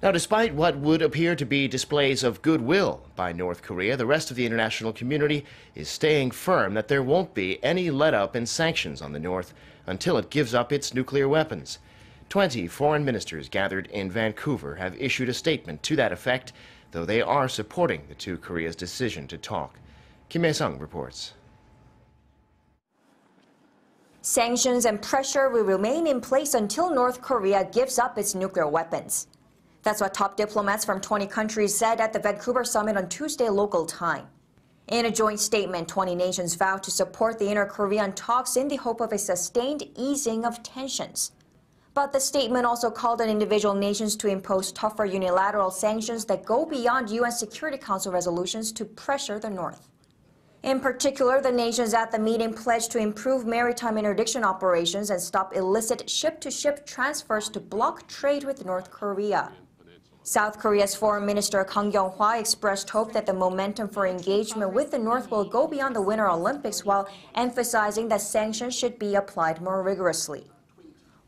Now, despite what would appear to be displays of goodwill by North Korea, the rest of the international community is staying firm that there won't be any let-up in sanctions on the North until it gives up its nuclear weapons. 20 foreign ministers gathered in Vancouver have issued a statement to that effect, though they are supporting the two Koreas' decision to talk. Hyesung reports. Sanctions and pressure will remain in place until North Korea gives up its nuclear weapons. That's what top diplomats from 20 countries said at the Vancouver Summit on Tuesday local time. In a joint statement, 20 nations vowed to support the inter-Korean talks in the hope of a sustained easing of tensions. But the statement also called on individual nations to impose tougher unilateral sanctions that go beyond UN Security Council resolutions to pressure the North. In particular, the nations at the meeting pledged to improve maritime interdiction operations and stop illicit ship-to-ship transfers to block trade with North Korea. South Korea's Foreign Minister Kang Kyung-hwa expressed hope that the momentum for engagement with the North will go beyond the Winter Olympics while emphasizing that sanctions should be applied more rigorously.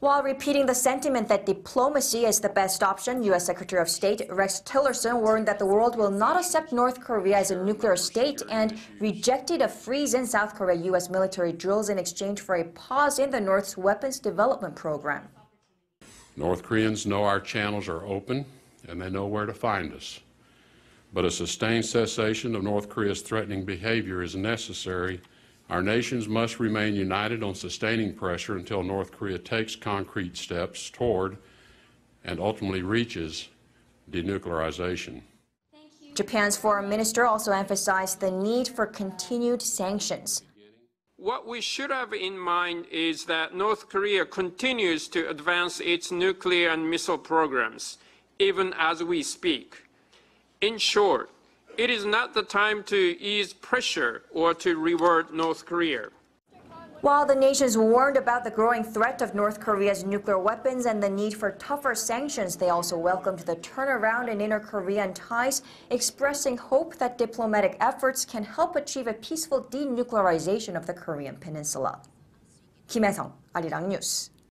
While repeating the sentiment that diplomacy is the best option, U.S. Secretary of State Rex Tillerson warned that the world will not accept North Korea as a nuclear state and rejected a freeze in South Korea-U.S. military drills in exchange for a pause in the North's weapons development program. North Koreans know our channels are open and they know where to find us. But a sustained cessation of North Korea's threatening behavior is necessary. Our nations must remain united on sustaining pressure until North Korea takes concrete steps toward and ultimately reaches denuclearization. Japan's foreign minister also emphasized the need for continued sanctions. What we should have in mind is that North Korea continues to advance its nuclear and missile programs, even as we speak. In short, it is not the time to ease pressure or to reward North Korea. While the nations warned about the growing threat of North Korea's nuclear weapons and the need for tougher sanctions, they also welcomed the turnaround in inter-Korean ties, expressing hope that diplomatic efforts can help achieve a peaceful denuclearization of the Korean peninsula. Hyesung, Arirang News.